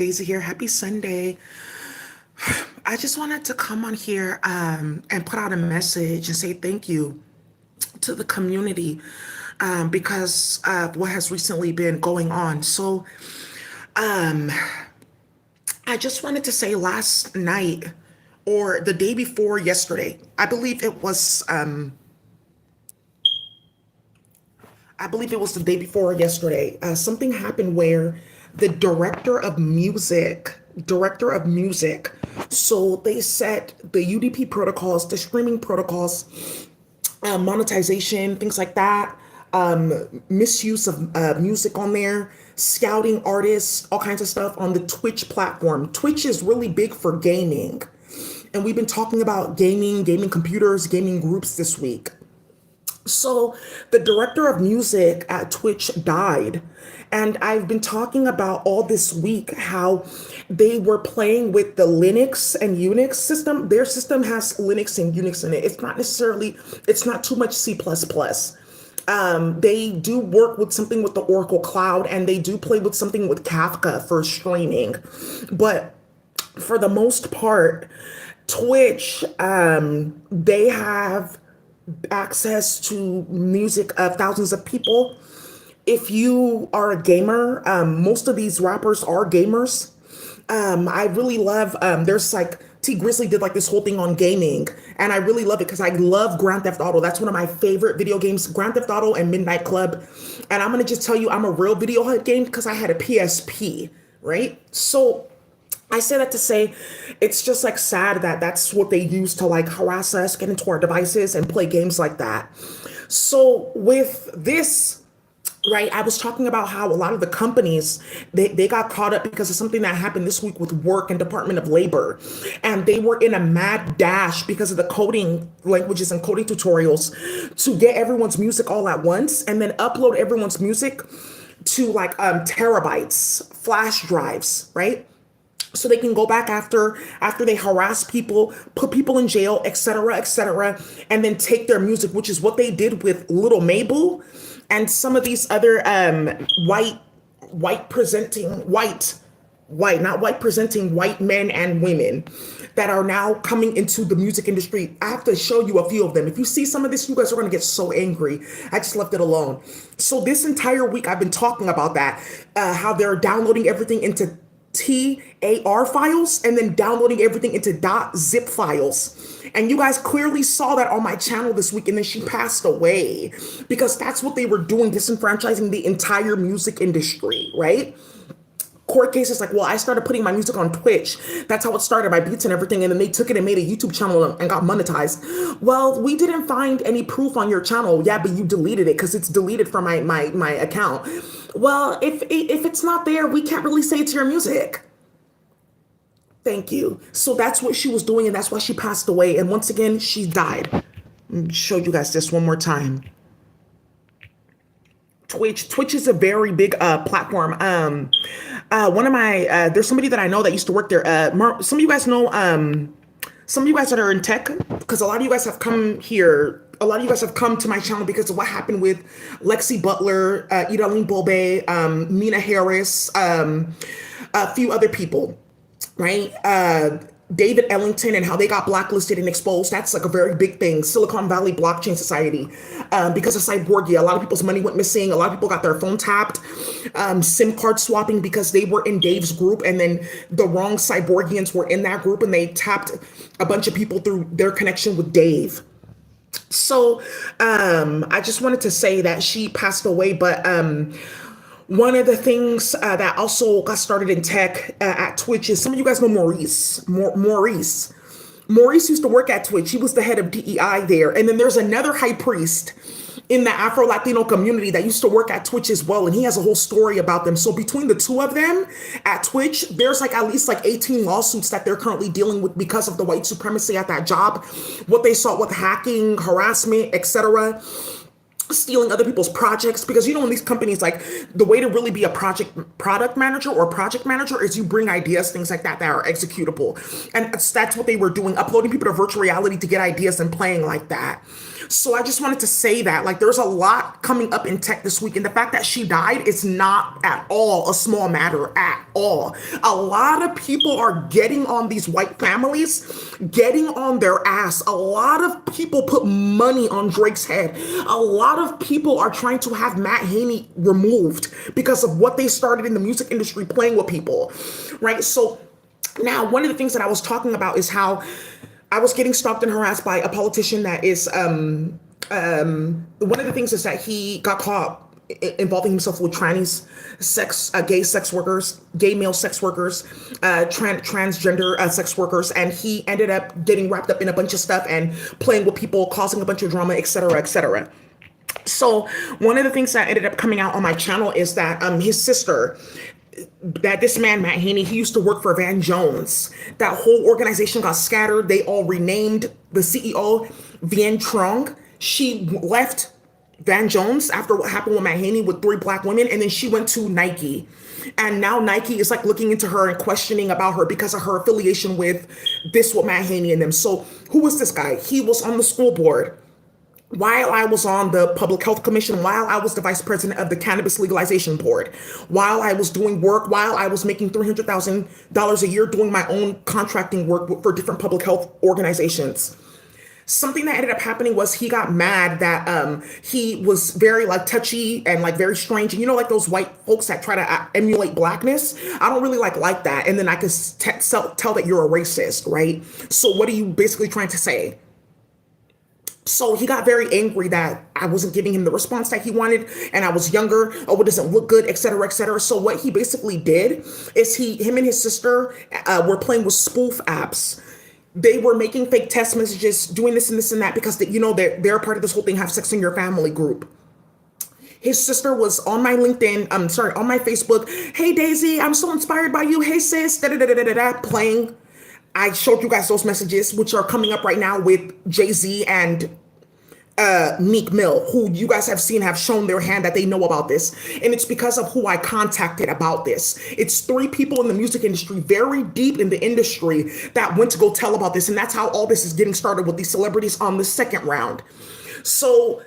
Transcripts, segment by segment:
Daisy here. Happy Sunday. I just wanted to come on here and put out a message and say thank you to the community because of what has recently been going on. Um, I just wanted to say last night or the day before yesterday, I believe it was the day before yesterday, something happened where the director of music, so they set the UDP protocols, the streaming protocols, monetization, things like that, misuse of music on there, scouting artists, all kinds of stuff on the Twitch platform. Twitch is really big for gaming. And we've been talking about gaming computers, gaming groups this week. So the director of music at Twitch died. And I've been talking about all this week how they were playing with the Linux and Unix system. Their system has Linux and Unix in it. It's not too much C++. They do work with something with the Oracle Cloud, and they do play with something with Kafka for streaming. But for the most part, Twitch, they have access to music of thousands of people. If you are a gamer, most of these rappers are gamers. I really love, there's like, T Grizzly did like this whole thing on gaming, and I really love it because I love Grand Theft Auto. That's one of my favorite video games, Grand Theft Auto and Midnight Club. And I'm gonna just tell you, I'm a real video head game because I had a PSP, right? So I say that to say it's just like sad that that's what they use to like harass us, get into our devices and play games like that. So with this, right, I was talking about how a lot of the companies they got caught up because of something that happened this week with work and Department of Labor. And they were in a mad dash because of the coding languages and coding tutorials to get everyone's music all at once and then upload everyone's music to like terabytes, flash drives, right? So they can go back after they harass people, put people in jail, etc., and then take their music, which is what they did with Little Mabel and some of these other white presenting not white presenting white men and women that are now coming into the music industry. I have to show you a few of them. If you see some of this, you guys are going to get so angry. I just left it alone. So this entire week I've been talking about that, how they're downloading everything into TAR files and then downloading everything into .zip files. And you guys clearly saw that on my channel this week, and then she passed away because that's what they were doing, disenfranchising the entire music industry, right? Court cases like, well, I started putting my music on Twitch. That's how it started, my beats and everything. And then they took it and made a YouTube channel and got monetized. Well, we didn't find any proof on your channel. Yeah, but you deleted it because it's deleted from my account. Well, if it's not there, we can't really say it's your music. Thank you. So that's what she was doing, and that's why she passed away. And once again, she died. Let me show you guys this one more time. Twitch is a very big platform. One of my there's somebody that I know that used to work there. Some of you guys know some of you guys that are in tech, because a lot of you guys have come here. A lot of you guys have come to my channel because of what happened with Lexi Butler, Idalene Bobe, Nina Harris, a few other people, right? David Ellington and how they got blacklisted and exposed. That's like a very big thing. Silicon Valley Blockchain Society. Because of cyborgia, a lot of people's money went missing. A lot of people got their phone tapped. SIM card swapping because they were in Dave's group and then the wrong cyborgians were in that group and they tapped a bunch of people through their connection with Dave. So I just wanted to say that she passed away, but one of the things that also got started in tech at Twitch is some of you guys know Maurice. Maurice used to work at Twitch. He was the head of DEI there. And then there's another high priest in the Afro-Latino community that used to work at Twitch as well. And he has a whole story about them. So between the two of them at Twitch, there's like at least like 18 lawsuits that they're currently dealing with because of the white supremacy at that job, what they saw with hacking, harassment, etc., stealing other people's projects. Because in these companies, like, the way to really be a product manager or project manager is you bring ideas, things like that are executable. And that's what they were doing, uploading people to virtual reality to get ideas and playing like that. So I just wanted to say that, like, there's a lot coming up in tech this week, and the fact that she died is not at all a small matter at all. A lot of people are getting on these white families, getting on their ass. A lot of people put money on Drake's head. A lot of people are trying to have Matt Haney removed because of what they started in the music industry playing with people, right? So now, one of the things that I was talking about is how I was getting stalked and harassed by a politician that is, one of the things is that he got caught involving himself with trannies, gay sex workers, gay male sex workers, transgender sex workers, and he ended up getting wrapped up in a bunch of stuff and playing with people, causing a bunch of drama, etc., etc. So one of the things that ended up coming out on my channel is that his sister, that this man, Matt Haney, he used to work for Van Jones. That whole organization got scattered. They all renamed the CEO, Vien Trong. She left Van Jones after what happened with Matt Haney with 3 black women, and then she went to Nike. And now Nike is like looking into her and questioning about her because of her affiliation with this, with Matt Haney and them. So who was this guy? He was on the school board while I was on the Public Health Commission, while I was the vice president of the Cannabis Legalization Board, while I was doing work, while I was making $300,000 a year doing my own contracting work for different public health organizations. Something that ended up happening was he got mad that he was very like touchy and like very strange. And you know, like those white folks that try to emulate blackness, I don't really like that. And then I could tell that you're a racist, right? So what are you basically trying to say? So he got very angry that I wasn't giving him the response that he wanted, and I was younger. Oh, it doesn't look good, etc., etc. So what he basically did is him and his sister were playing with spoof apps. They were making fake text messages, doing this and this and that because they're part of this whole thing, have sex in your family group. His sister was on my LinkedIn, on my Facebook. Hey Daisy, I'm so inspired by you. Hey sis, da da da da da da, playing. I showed you guys those messages, which are coming up right now with Jay-Z and Meek Mill, who you guys have shown their hand that they know about this. And it's because of who I contacted about this. It's 3 people in the music industry, very deep in the industry, that went to go tell about this. And that's how all this is getting started with these celebrities on the second round. So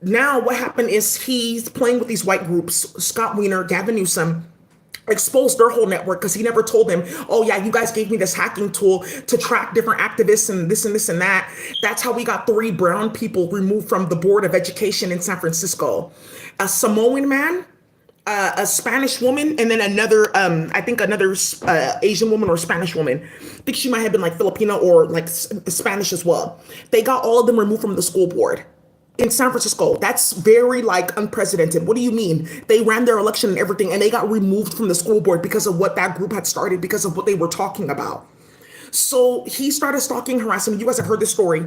now what happened is he's playing with these white groups, Scott Wiener, Gavin Newsom, exposed their whole network because he never told them, oh yeah, you guys gave me this hacking tool to track different activists and this and this and that. That's how we got 3 brown people removed from the Board of Education in San Francisco. A Samoan man, a Spanish woman, and then another Asian woman or Spanish woman. I think she might have been like Filipino or like Spanish as well. They got all of them removed from the school board in San Francisco. That's very like unprecedented. What do you mean? They ran their election and everything, and they got removed from the school board because of what that group had started, because of what they were talking about. So he started stalking, harassing. You guys have heard this story.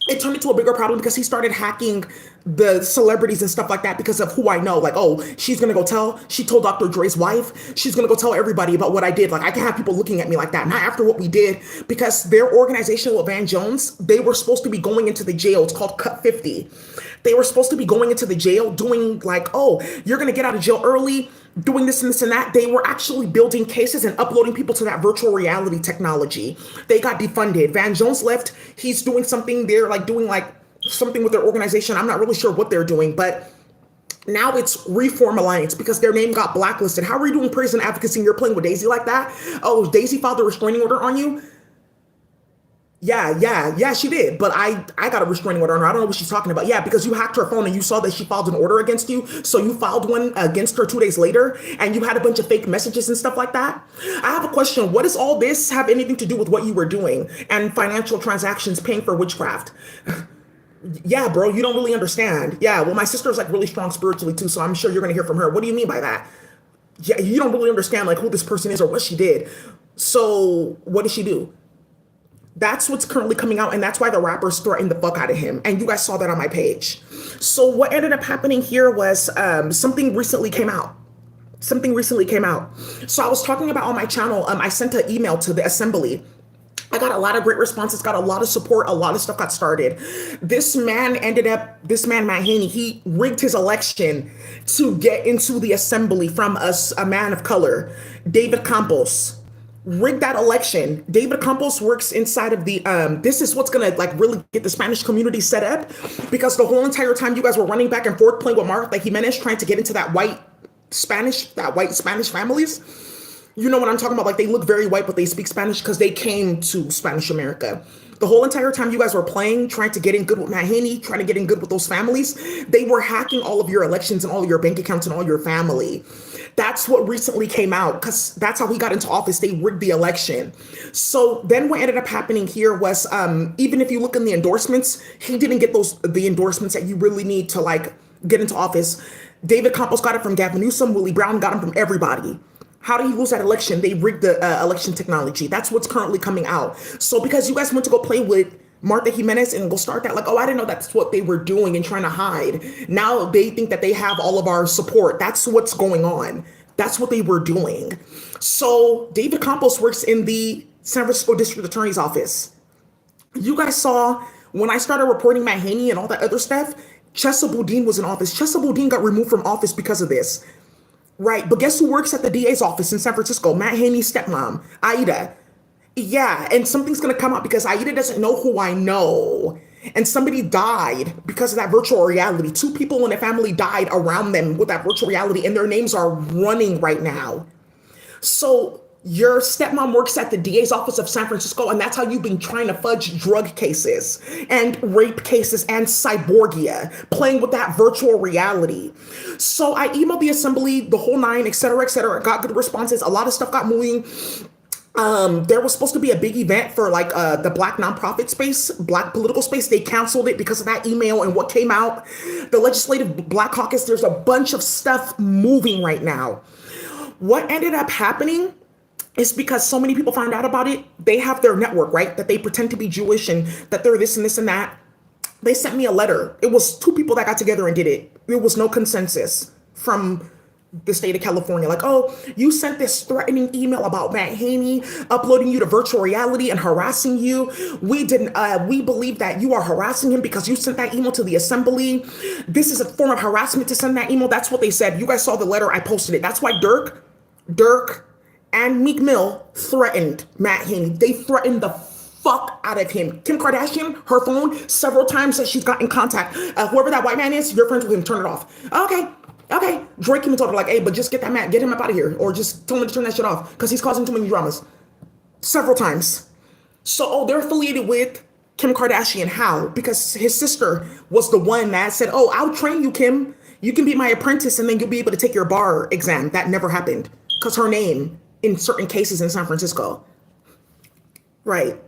It turned into a bigger problem because he started hacking the celebrities and stuff like that because of who I know. Like, oh, she told Dr. Dre's wife, she's gonna go tell everybody about what I did. Like, I can have people looking at me like that. Not after what we did, because their organization with Van Jones, they were supposed to be going into the jail. It's called Cut 50. They were supposed to be going into the jail doing like, oh, you're gonna get out of jail early, doing this and this and that. They were actually building cases and uploading people to that virtual reality technology. They got defunded. Van Jones left. He's doing something there, like doing like something with their organization. I'm not really sure what they're doing, but now it's Reform Alliance because their name got blacklisted. How are you doing prison advocacy and you're playing with Daisy like that? Oh, Daisy filed a restraining order on you? Yeah, she did. But I got a restraining order on her. I don't know what she's talking about. Yeah, because you hacked her phone and you saw that she filed an order against you. So you filed one against her 2 days later and you had a bunch of fake messages and stuff like that. I have a question. What does all this have anything to do with what you were doing and financial transactions paying for witchcraft? Yeah, bro, you don't really understand. Yeah, well, my sister is like really strong spiritually too, so I'm sure you're going to hear from her. What do you mean by that? Yeah, you don't really understand like who this person is or what she did. So what did she do? That's what's currently coming out, and that's why the rappers threatened the fuck out of him. And you guys saw that on my page. So what ended up happening here was something recently came out. So I was talking about on my channel, I sent an email to the assembly. I got a lot of great responses, got a lot of support, a lot of stuff got started. This man, Matt Haney, he rigged his election to get into the assembly from a man of color, David Campos. rigged that election. David Campos works inside of the this is what's gonna like really get the Spanish community set up, because the whole entire time you guys were running back and forth playing with Martha Jimenez trying to get into that white Spanish families. You know what I'm talking about? Like, they look very white, but they speak Spanish because they came to Spanish America. The whole entire time you guys were playing, trying to get in good with Matt Haney, trying to get in good with those families, they were hacking all of your elections and all of your bank accounts and all your family. That's what recently came out, because that's how he got into office. They rigged the election. So then what ended up happening here was, even if you look in the endorsements, he didn't get the endorsements that you really need to like get into office. David Campos got it from Gavin Newsom. Willie Brown got him from everybody. How did he lose that election? They rigged the election technology. That's what's currently coming out. So because you guys went to go play with Martha Jimenez and go start that, like, oh, I didn't know that's what they were doing and trying to hide. Now they think that they have all of our support. That's what's going on. That's what they were doing. So David Campos works in the San Francisco District Attorney's Office. You guys saw when I started reporting Matt Haney and all that other stuff, Chesa Boudin was in office. Chesa Boudin got removed from office because of this. Right, but guess who works at the DA's office in San Francisco? Matt Haney's stepmom, Aida. Yeah, and something's gonna come out because Aida doesn't know who I know. And somebody died because of that virtual reality. 2 people in the family died around them with that virtual reality, and their names are running right now. So your stepmom works at the DA's office of San Francisco, and that's how you've been trying to fudge drug cases and rape cases and cyborgia, playing with that virtual reality. So I emailed the assembly, the whole nine, et cetera, got good responses. A lot of stuff got moving. There was supposed to be a big event for like the Black nonprofit space, Black political space. They canceled it because of that email and what came out. The Legislative Black Caucus, there's a bunch of stuff moving right now. What ended up happening is because so many people found out about it. They have their network, right? That they pretend to be Jewish and that they're this and this and that. They sent me a letter. It was 2 people that got together and did it. There was no consensus from the state of California. Like, oh, you sent this threatening email about Matt Haney uploading you to virtual reality and harassing you. We believe that you are harassing him because you sent that email to the assembly. This is a form of harassment to send that email. That's what they said. You guys saw the letter. I posted it. That's why Durk and Meek Mill threatened Matt Haney. They threatened the fuck out of him. Kim Kardashian, her phone, several times that she's got in contact. Whoever that white man is, you're friends with him, turn it off. Okay. Drake even told her, like, hey, but just get him up out of here. Or just tell him to turn that shit off because he's causing too many dramas. Several times. So, they're affiliated with Kim Kardashian. How? Because his sister was the one that said, oh, I'll train you, Kim. You can be my apprentice and then you'll be able to take your bar exam. That never happened because her name in certain cases in San Francisco. Right.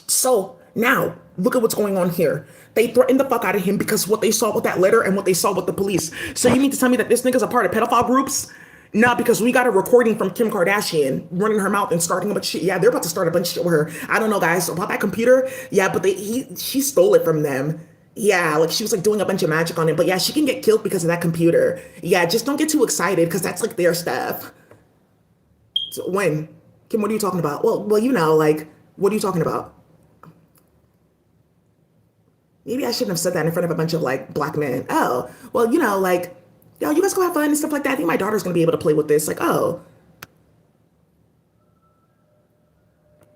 So now look at what's going on here. They threatened the fuck out of him because what they saw with that letter and what they saw with the police. So you mean to tell me that this nigga's a part of pedophile groups? Nah, because we got a recording from Kim Kardashian running her mouth and starting a bunch of shit. Yeah, they're about to start a bunch of shit with her. I don't know, guys, about that computer. Yeah, but she stole it from them. Yeah, like she was like doing a bunch of magic on it. But yeah, she can get killed because of that computer. Yeah, just don't get too excited because that's like their stuff. So when? Kim, what are you talking about? Well, you know, like, what are you talking about? Maybe I shouldn't have said that in front of a bunch of like Black men. Oh, well, you know, like, yo, you guys go have fun and stuff like that. I think my daughter's gonna be able to play with this. Like, oh.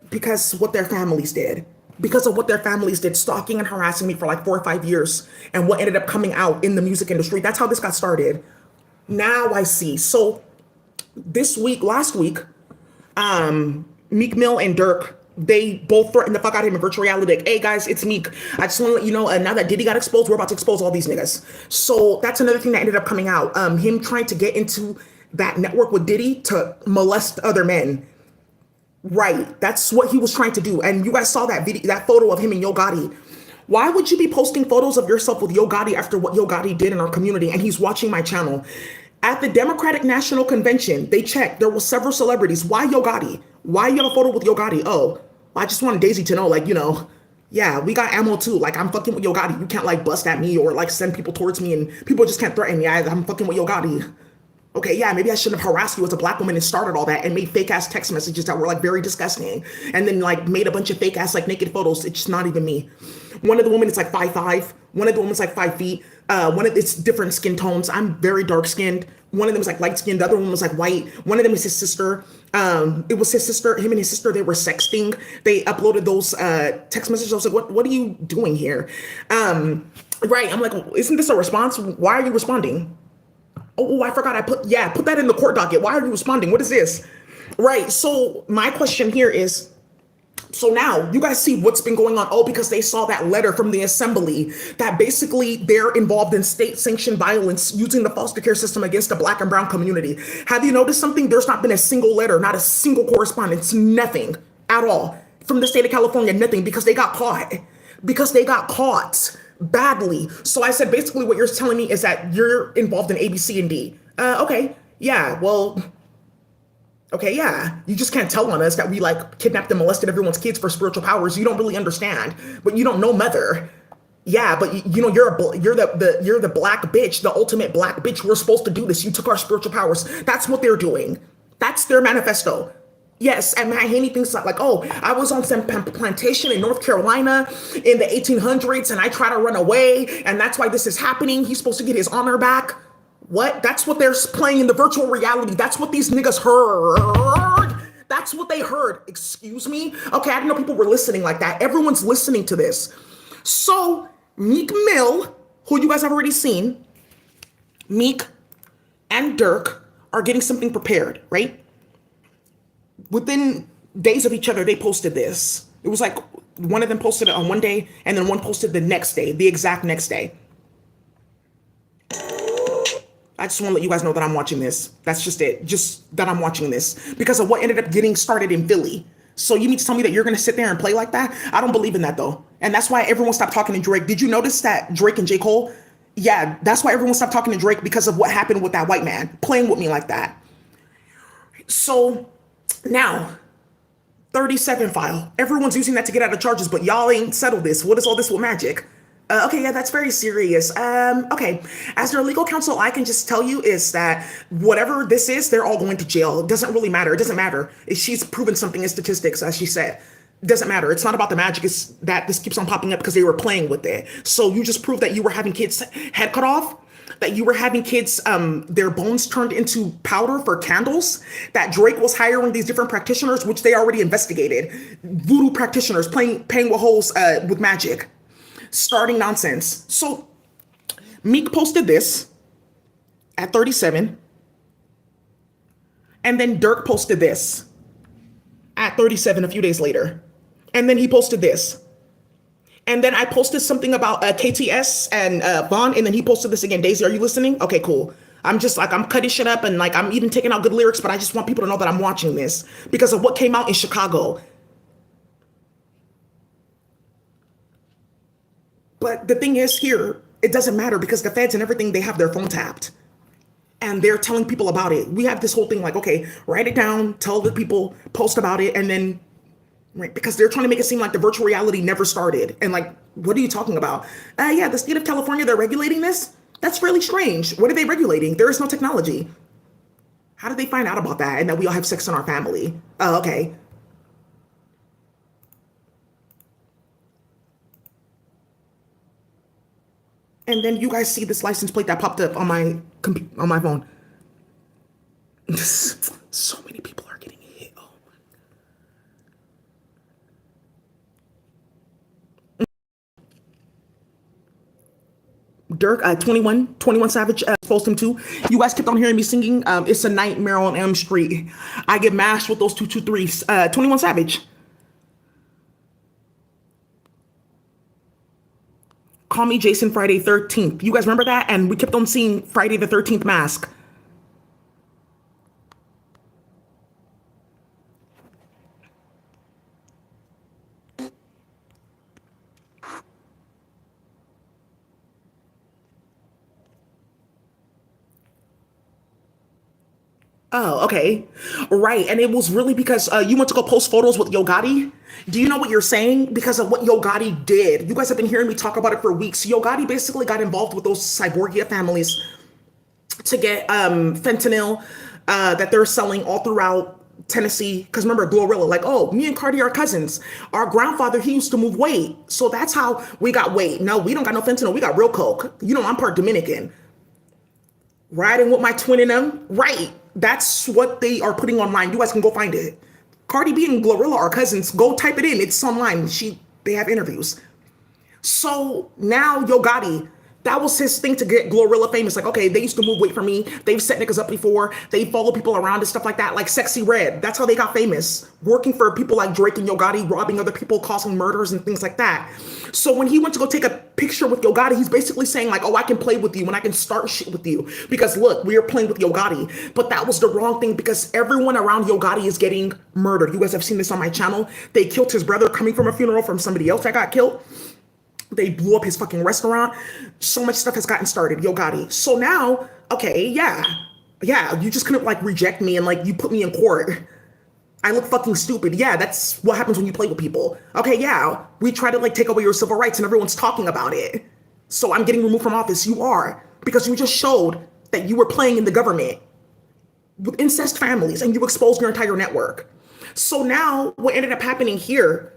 Because what their families did. Because of what their families did, stalking and harassing me for like 4 or 5 years. And what ended up coming out in the music industry. That's how this got started. Now I see. So last week, Meek Mill and Durk, they both threatened the fuck out of him in virtual reality. Like, hey guys, it's Meek. I just want to let you know, now that Diddy got exposed, we're about to expose all these niggas. So that's another thing that ended up coming out. Him trying to get into that network with Diddy to molest other men. Right. That's what he was trying to do. And you guys saw that video, that photo of him and Yo Gotti. Why would you be posting photos of yourself with Yo Gotti after what Yo Gotti did in our community? And he's watching my channel. At the Democratic National Convention, they checked. There were several celebrities. Why Yo Gotti? Why you have a photo with Yo Gotti? Oh, I just wanted Daisy to know, like, you know, yeah, we got ammo too. Like, I'm fucking with Yo Gotti. You can't like bust at me or like send people towards me and people just can't threaten me. I'm fucking with Yo Gotti. Okay, yeah, maybe I shouldn't have harassed you as a Black woman and started all that and made fake ass text messages that were like very disgusting. And then like made a bunch of fake ass like naked photos. It's just not even me. One of the women is like 5'5". One of the women's like 5 feet. One of it's different skin tones. I'm very dark skinned. One of them was like light skinned. The other one was like white. One of them is his sister. It was his sister. Him and his sister. They were sexting. They uploaded those text messages. I was like, what are you doing here? Right. I'm like, isn't this a response? Why are you responding? Oh, I forgot. Put that in the court docket. Why are you responding? What is this? Right. So my question here is, so now you guys see what's been going on. Oh, because they saw that letter from the assembly that basically they're involved in state sanctioned violence using the foster care system against the black and brown community. Have you noticed something? There's not been a single letter, not a single correspondence, nothing at all from the state of California, nothing, because they got caught. Because they got caught badly. So I said, basically what you're telling me is that you're involved in A, B, C, and D. Okay. Yeah. Well, okay, yeah. You just can't tell on us that we like kidnapped and molested everyone's kids for spiritual powers. You don't really understand, but you don't know mother. Yeah, but you know you're the black bitch, the ultimate black bitch. We're supposed to do this. You took our spiritual powers. That's what they're doing. That's their manifesto. Yes, and Matt Haney thinks like, oh, I was on some plantation in North Carolina in the 1800s, and I try to run away, and that's why this is happening. He's supposed to get his honor back. What? That's what they're playing in the virtual reality. That's what these niggas heard. That's what they heard. Excuse me? Okay, I didn't know people were listening like that. Everyone's listening to this. So, Meek Mill, who you guys have already seen, Meek and Durk are getting something prepared, right? Within days of each other, they posted this. It was like one of them posted it on one day, and then one posted the next day, the exact next day. I just want to let you guys know that I'm watching this. That's just it. Just that I'm watching this because of what ended up getting started in Philly. So you mean to tell me that you're going to sit there and play like that? I don't believe in that though. And that's why everyone stopped talking to Drake. Did you notice that Drake and J. Cole? Yeah, that's why everyone stopped talking to Drake because of what happened with that white man playing with me like that. So now, 37 file. Everyone's using that to get out of charges, but y'all ain't settled this. What is all this with magic? Okay, yeah, that's very serious. Okay, as their legal counsel, I can just tell you is that whatever this is, they're all going to jail. It doesn't really matter. It doesn't matter. If she's proven something in statistics, as she said. It doesn't matter. It's not about the magic. It's that this keeps on popping up because they were playing with it. So you just proved that you were having kids' head cut off, that you were having kids, their bones turned into powder for candles, that Drake was hiring these different practitioners, which they already investigated, voodoo practitioners paying with holes with magic. Starting nonsense. So Meek posted this at 37, and then Durk posted this at 37 a few days later, and then he posted this, and then I posted something about KTS and Vaughn, and then he posted this again. Daisy, are you listening? Okay, cool. I'm just like, I'm cutting shit up, and like I'm even taking out good lyrics, but I just want people to know that I'm watching this because of what came out in Chicago. But the thing is here, it doesn't matter because the feds and everything, they have their phone tapped and they're telling people about it. We have this whole thing like, okay, write it down, tell the people, post about it. And then, right, because they're trying to make it seem like the virtual reality never started. And like, what are you talking about? Yeah, the state of California, they're regulating this. That's really strange. What are they regulating? There is no technology. How did they find out about that? And that we all have sex in our family? Oh, okay. And then you guys see this license plate that popped up on my phone. So many people are getting hit. Oh my. Durk, 21 Savage exposed him too. You guys kept on hearing me singing. It's a Nightmare on Elm Street. I get mashed with those 223s. 21 Savage. Call Me Jason Friday 13th. You guys remember that? And we kept on seeing Friday the 13th mask. Oh, okay. Right. And it was really because you went to go post photos with Yo Gotti. Do you know what you're saying? Because of what Yo Gotti did. You guys have been hearing me talk about it for weeks. Yo Gotti basically got involved with those Cyborgia families to get fentanyl that they're selling all throughout Tennessee, because remember Glorilla, like, oh, me and Cardi are cousins. Our grandfather, he used to move weight. So that's how we got weight. No, we don't got no fentanyl. We got real coke. You know, I'm part Dominican. Riding with my twin in them. Right. That's what they are putting online. You guys can go find it. Cardi B and Glorilla are cousins. Go type it in. It's online. They have interviews. So now Yo Gotti, that was his thing to get Glorilla famous. Like, okay, they used to move weight for me. They've set niggas up before. They follow people around and stuff like that. Like Sexy Red. That's how they got famous. Working for people like Drake and Yo Gotti, robbing other people, causing murders and things like that. So when he went to go take a picture with Yo Gotti, he's basically saying like, oh, I can play with you and I can start shit with you. Because look, we are playing with Yo Gotti. But that was the wrong thing because everyone around Yo Gotti is getting murdered. You guys have seen this on my channel. They killed his brother coming from a funeral from somebody else that got killed. They blew up his fucking restaurant. So much stuff has gotten started, Yo Gotti. So now, okay, yeah, you just couldn't like reject me and like you put me in court. I look fucking stupid. Yeah, that's what happens when you play with people. Okay, yeah, we try to like take away your civil rights and everyone's talking about it. So I'm getting removed from office. You are, because you just showed that you were playing in the government with incest families and you exposed your entire network. So now what ended up happening here,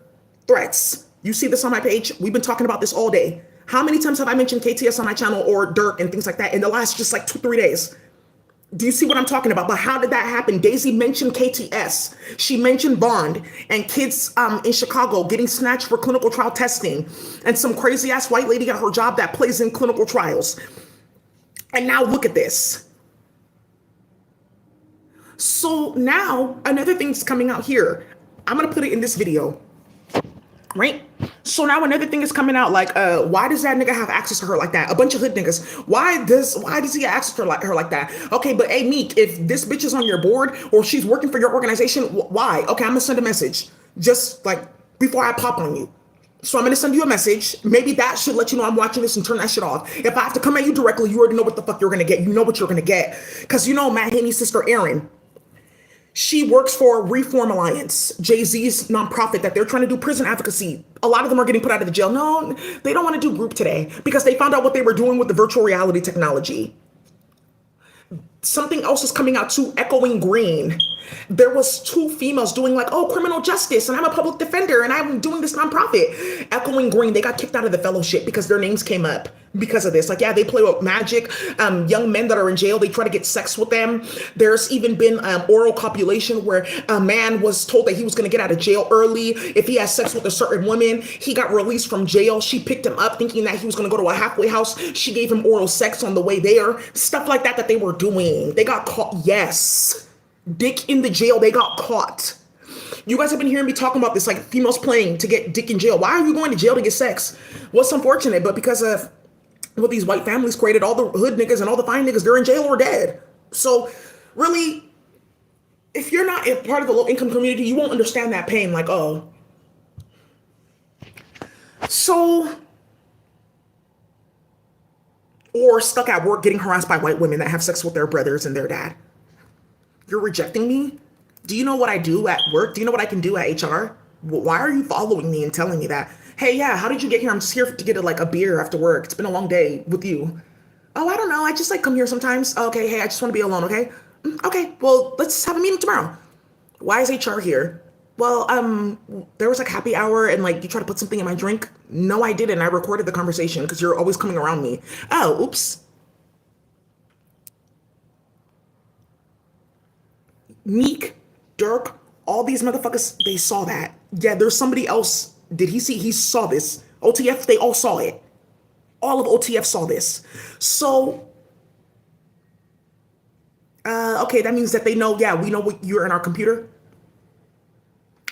threats. You see this on my page. We've been talking about this all day. How many times have I mentioned KTS on my channel or Durk and things like that in the last just like 2-3 days? Do you see what I'm talking about? But how did that happen? Daisy mentioned KTS. She mentioned Bond and kids in Chicago getting snatched for clinical trial testing. And some crazy ass white lady got her job that plays in clinical trials. And now look at this. So now another thing's coming out here. I'm going to put it in this video. Right? So now another thing is coming out like, why does that nigga have access to her like that? A bunch of hood niggas. Why does he have access to her like that? Okay, but hey, Meek, if this bitch is on your board or she's working for your organization, why? Okay, I'm gonna send a message just like before I pop on you. So I'm gonna send you a message. Maybe that should let you know I'm watching this and turn that shit off. If I have to come at you directly, you already know what the fuck you're gonna get. You know what you're gonna get. Because you know Matt Haney's sister, Erin, she works for Reform Alliance, Jay-Z's nonprofit that they're trying to do prison advocacy. A lot of them are getting put out of the jail. No, they don't want to do group today because they found out what they were doing with the virtual reality technology. Something else is coming out too, Echoing Green. There was 2 females doing like, oh, criminal justice, and I'm a public defender, and I'm doing this nonprofit. Echoing Green, they got kicked out of the fellowship because their names came up because of this. Like, yeah, they play with magic. Young men that are in jail, they try to get sex with them. There's even been oral copulation where a man was told that he was going to get out of jail early. If he has sex with a certain woman, he got released from jail. She picked him up thinking that he was going to go to a halfway house. She gave him oral sex on the way there. Stuff like that they were doing. They got caught. Yes. Dick in the jail. They got caught. You guys have been hearing me talking about this, like females playing to get dick in jail. Why are you going to jail to get sex? Well, it's unfortunate, but because of what these white families created, all the hood niggas and all the fine niggas, they're in jail or dead. So really, if you're not a part of the low income community, you won't understand that pain. Like, oh. So, or stuck at work getting harassed by white women that have sex with their brothers and their dad. You're rejecting me? Do you know what I do at work? Do you know what I can do at HR? Why are you following me and telling me that? Hey, yeah, how did you get here? I'm just here to get a beer after work. It's been a long day with you. Oh, I don't know. I just like come here sometimes. Okay, hey, I just want to be alone, okay? Okay, well, let's have a meeting tomorrow. Why is HR here? Well, there was like happy hour and like you try to put something in my drink. No, I didn't. I recorded the conversation because you're always coming around me. Oh, oops. Meek, Durk, all these motherfuckers, they saw that. Yeah, there's somebody else. Did he see? He saw this. OTF, they all saw it. All of OTF saw this. So, okay, that means that they know, yeah, we know what you're in our computer.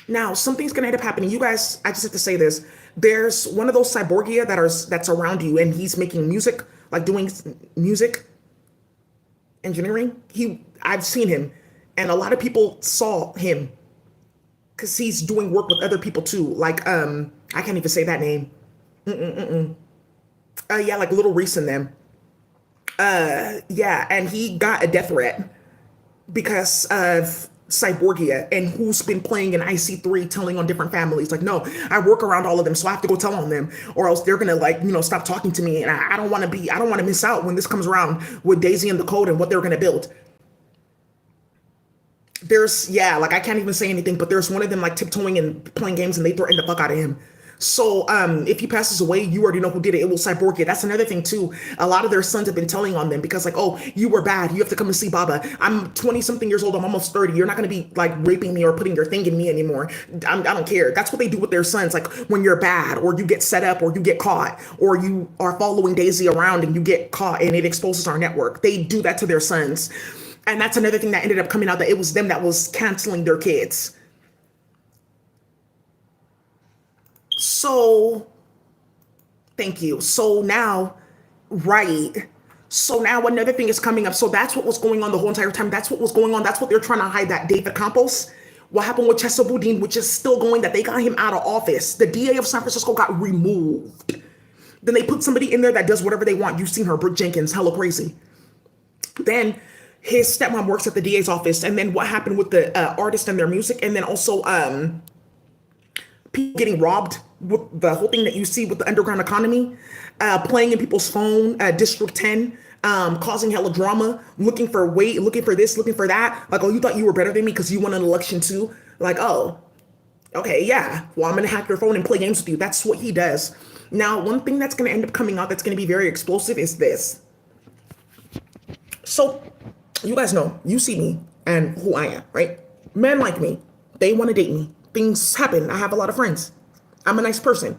Now, something's gonna end up happening. You guys, I just have to say this. There's one of those cyborgia that's around you and he's making music, like doing music engineering. I've seen him. And a lot of people saw him because he's doing work with other people too. Like, I can't even say that name. Yeah, like Little Reese and them. Yeah, and he got a death threat because of cyborgia and who's been playing in IC3 telling on different families. Like, no, I work around all of them, so I have to go tell on them or else they're gonna like, stop talking to me. And I don't want to miss out when this comes around with Daisy and the code and what they're gonna build. There's, yeah, like I can't even say anything, but there's one of them like tiptoeing and playing games and they threaten the fuck out of him. So if he passes away, you already know who did it. It will cyborg you. That's another thing too. A lot of their sons have been telling on them because like, oh, you were bad. You have to come and see Baba. I'm 20 something years old. I'm almost 30. You're not going to be like raping me or putting your thing in me anymore. I don't care. That's what they do with their sons. Like when you're bad or you get set up or you get caught or you are following Daisy around and you get caught and it exposes our network. They do that to their sons. And that's another thing that ended up coming out, that it was them that was canceling their kids. So, thank you. So now, right. So now another thing is coming up. So that's what was going on the whole entire time. That's what was going on. That's what they're trying to hide, that David Campos. What happened with Chesa Boudin, which is still going, that they got him out of office. The DA of San Francisco got removed. Then they put somebody in there that does whatever they want. You've seen her, Brooke Jenkins, hella crazy. Then his stepmom works at the DA's office. And then what happened with the artists and their music. And then also people getting robbed with the whole thing that you see with the underground economy, playing in people's phone, District 10, causing hella drama, looking for this, looking for that. Like, oh, you thought you were better than me because you won an election too? Like, oh, okay, yeah. Well, I'm going to hack your phone and play games with you. That's what he does. Now, one thing that's going to end up coming out that's going to be very explosive is this. So, you guys know, you see me and who I am, right? Men like me, they want to date me. Things happen. I have a lot of friends. I'm a nice person.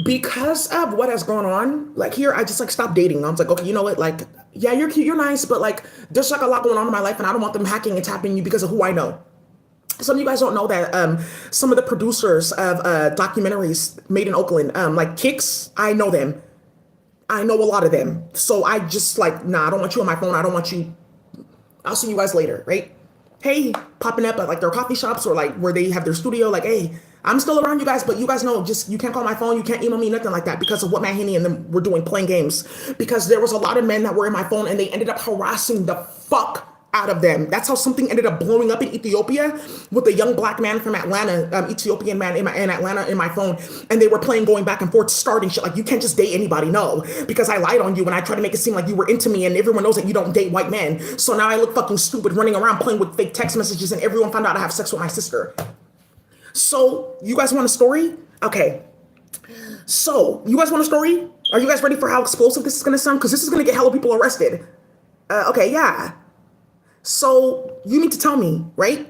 Because of what has gone on, like here, I just like stopped dating. I was like, okay, you know what? Like, yeah, you're cute, you're nice, but like, there's like a lot going on in my life and I don't want them hacking and tapping you because of who I know. Some of you guys don't know that some of the producers of documentaries made in Oakland, like Kicks, I know them. I know a lot of them. So I just like, nah, I don't want you on my phone. I don't want you. I'll see you guys later, right? Hey, popping up at like their coffee shops or like where they have their studio, like, hey, I'm still around you guys, but you guys know, just, you can't call my phone, you can't email me, nothing like that, because of what Matt Haney and them were doing, playing games. Because there was a lot of men that were in my phone and they ended up harassing the fuck out of them. That's how something ended up blowing up in Ethiopia with a young black man from Atlanta, Ethiopian man in Atlanta in my phone. And they were playing, going back and forth, starting shit. Like, you can't just date anybody. No, because I lied on you and I tried to make it seem like you were into me and everyone knows that you don't date white men. So now I look fucking stupid running around playing with fake text messages and everyone found out I have sex with my sister. So you guys want a story? Okay. So you guys want a story? Are you guys ready for how explosive this is going to sound? Because this is going to get hella people arrested. Okay, yeah. So you need to tell me, right?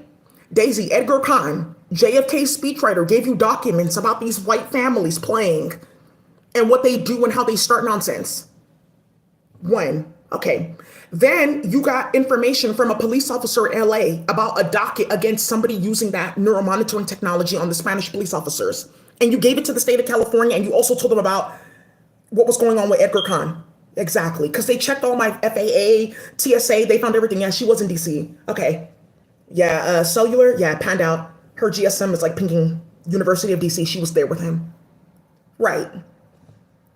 Daisy, Edgar Khan, JFK's speechwriter, gave you documents about these white families playing and what they do and how they start nonsense. One, okay. Then you got information from a police officer in LA about a docket against somebody using that neuromonitoring technology on the Spanish police officers. And you gave it to the state of California and you also told them about what was going on with Edgar Khan. Exactly, because they checked all my FAA, TSA, they found everything. Yeah, she was in DC. Okay. Yeah, cellular, yeah, panned out. Her GSM is like pinging University of DC. She was there with him. Right.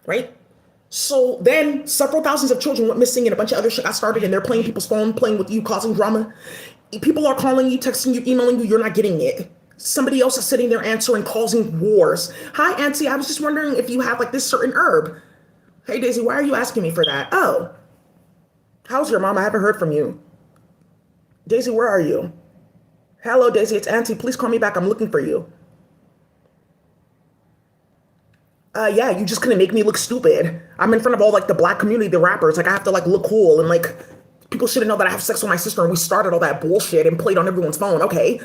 Right? So then several thousands of children went missing and a bunch of other shit got started and they're playing people's phone, playing with you, causing drama. People are calling you, texting you, emailing you, you're not getting it. Somebody else is sitting there answering, causing wars. Hi, Auntie, I was just wondering if you have like this certain herb. Hey, Daisy, why are you asking me for that? Oh, how's your mom? I haven't heard from you. Daisy, where are you? Hello, Daisy, it's Auntie. Please call me back. I'm looking for you. Yeah, you just gonna make me look stupid. I'm in front of all like the black community, the rappers. Like I have to like look cool and like people shouldn't know that I have sex with my sister and we started all that bullshit and played on everyone's phone. Okay.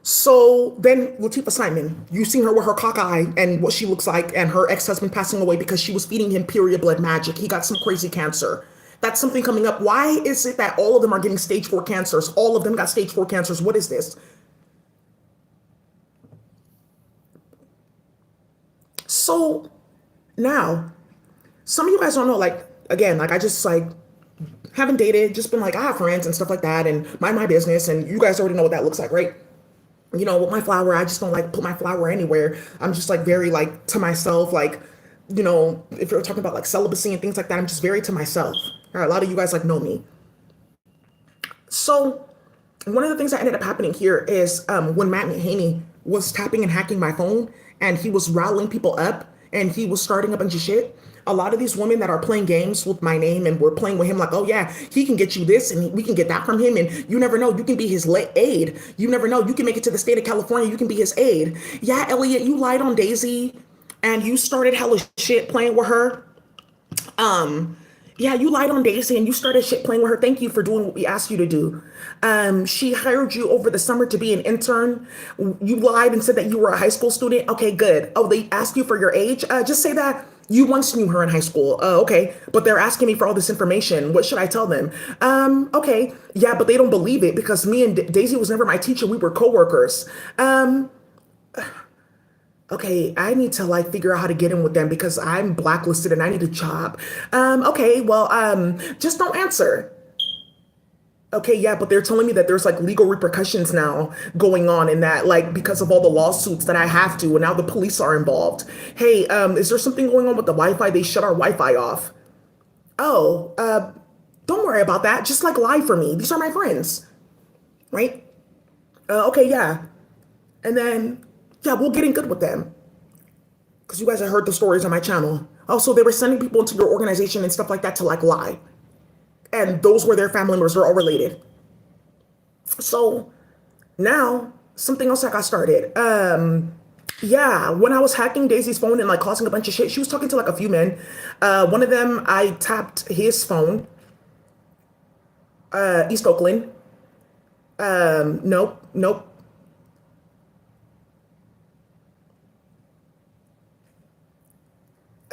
So then Latifah Simon, you've seen her with her cockeye and what she looks like and her ex-husband passing away because she was feeding him period blood magic. He got some crazy cancer. That's something coming up. Why is it that all of them are getting stage 4 cancers? All of them got stage 4 cancers. What is this? So now, some of you guys don't know, like, again, like I just like haven't dated, just been like, I have friends and stuff like that and mind my business. And you guys already know what that looks like, right? You know, with my flower, I just don't like put my flower anywhere. I'm just like very like to myself, like, you know, if you're talking about like celibacy and things like that, I'm just very to myself. All right, a lot of you guys like know me. So one of the things that ended up happening here is when Matt Haney was tapping and hacking my phone and he was riling people up and he was starting a bunch of shit. A lot of these women that are playing games with my name and we're playing with him like, oh yeah, he can get you this and we can get that from him. And you never know, you can be his aide. You never know, you can make it to the state of California, you can be his aide. Yeah, Elliot, you lied on Daisy and you started hella shit playing with her. Yeah, you lied on Daisy and you started shit playing with her. Thank you for doing what we asked you to do. She hired you over the summer to be an intern. You lied and said that you were a high school student. Okay, good. Oh, they asked you for your age? Just say that you once knew her in high school. Okay, but they're asking me for all this information. What should I tell them? Okay, yeah, but they don't believe it because me and Daisy was never my teacher. We were coworkers. Okay, I need to like figure out how to get in with them because I'm blacklisted and I need a job. Okay, well, just don't answer. Okay, yeah, but they're telling me that there's like legal repercussions now going on in that, like because of all the lawsuits that I have to, and now the police are involved. Hey, is there something going on with the Wi-Fi? They shut our Wi-Fi off. Oh, don't worry about that. Just like lie for me. These are my friends, right? Okay, yeah. And then, yeah, we'll get in good with them. Because you guys have heard the stories on my channel. Also, they were sending people into your organization and stuff like that to like lie. And those were their family members. They're all related. So now something else that got started. Yeah, when I was hacking Daisy's phone and like causing a bunch of shit, she was talking to like a few men. One of them, I tapped his phone. East Oakland. Nope, nope.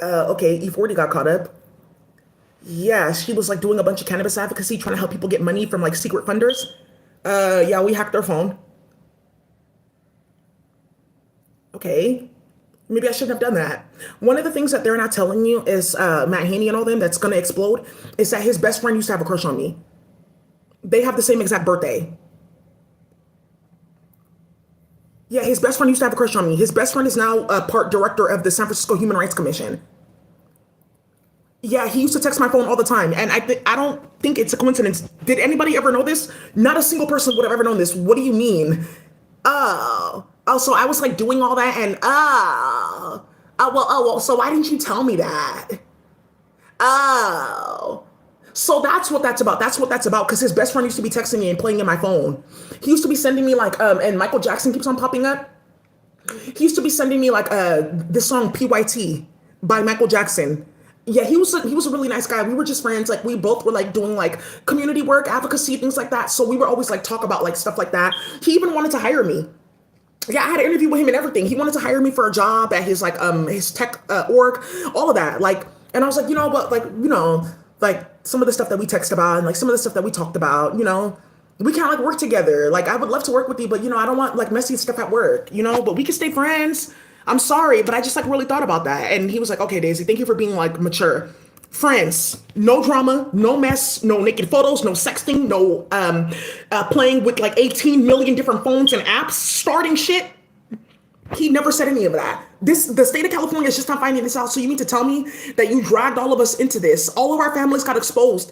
Okay, E40 got caught up. Yeah, she was like doing a bunch of cannabis advocacy, trying to help people get money from like secret funders. Yeah, we hacked their phone. Okay, maybe I shouldn't have done that. One of the things that they're not telling you is Matt Haney and all them that's gonna explode is that his best friend used to have a crush on me. They have the same exact birthday. Yeah, his best friend used to have a crush on me. His best friend is now part director of the San Francisco Human Rights Commission. Yeah, he used to text my phone all the time, and I don't think it's a coincidence. Did anybody ever know this? Not a single person would have ever known this. What do you mean? Oh, so I was like doing all that, and well. So why didn't you tell me that? Oh, so that's what that's about. That's what that's about. Because his best friend used to be texting me and playing in my phone. He used to be sending me like and Michael Jackson keeps on popping up. He used to be sending me like this song PYT by Michael Jackson. Yeah, he was a really nice guy. We were just friends. Like we both were like doing like community work, advocacy, things like that. So we were always like talk about like stuff like that. He even wanted to hire me. Yeah, I had an interview with him and everything. He wanted to hire me for a job at his like his tech org, all of that. Like, and I was like, you know what, like like some of the stuff that we text about and like some of the stuff that we talked about, we can't like work together. Like I would love to work with you, but I don't want like messy stuff at work, but we can stay friends. I'm sorry, but I just like really thought about that. And he was like, okay, Daisy, thank you for being like mature. Friends, no drama, no mess, no naked photos, no sexting, no playing with like 18 million different phones and apps, starting shit. He never said any of that. The state of California is just not finding this out. So you mean to tell me that you dragged all of us into this? All of our families got exposed.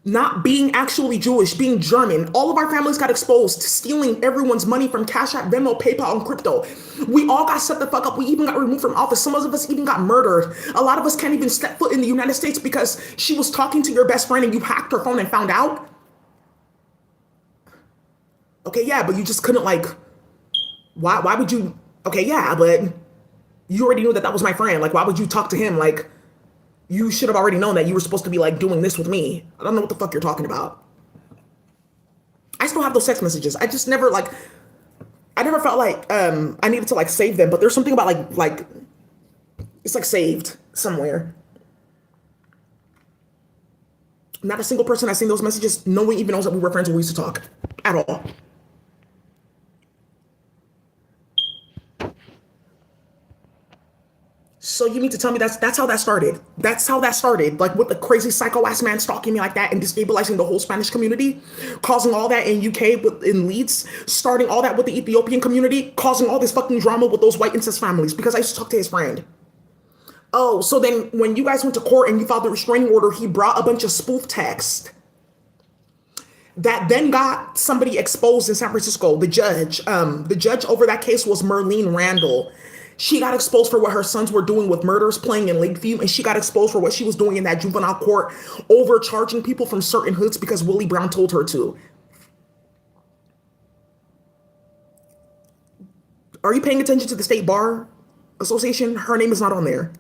Not being actually Jewish, being German. All of our families got exposed to stealing everyone's money from Cash App, Venmo, PayPal, and crypto. We all got set the fuck up. We even got removed from office. Some of us even got murdered. A lot of us can't even step foot in the United States because she was talking to your best friend and you hacked her phone and found out. Okay, yeah, but you just couldn't like, why would you, okay, yeah, but you already knew that that was my friend. Like, why would you talk to him? Like, you should have already known that you were supposed to be like doing this with me. I don't know what the fuck you're talking about. I still have those text messages. I just never like, I never felt like I needed to like save them, but there's something about like it's like saved somewhere. Not a single person has seen those messages. No one even knows that we were friends when we used to talk at all. So you mean to tell me that's how that started? That's how that started, like with the crazy psycho ass man stalking me like that and destabilizing the whole Spanish community, causing all that in UK in Leeds, starting all that with the Ethiopian community, causing all this fucking drama with those white incest families because I used to talk to his friend. Oh, so then when you guys went to court and you filed the restraining order, he brought a bunch of spoof text that then got somebody exposed in San Francisco. The judge over that case was Merlene Randall. She got exposed for what her sons were doing with murders playing in Lakeview, and she got exposed for what she was doing in that juvenile court, overcharging people from certain hoods because Willie Brown told her to. Are you paying attention to the State Bar Association? Her name is not on there.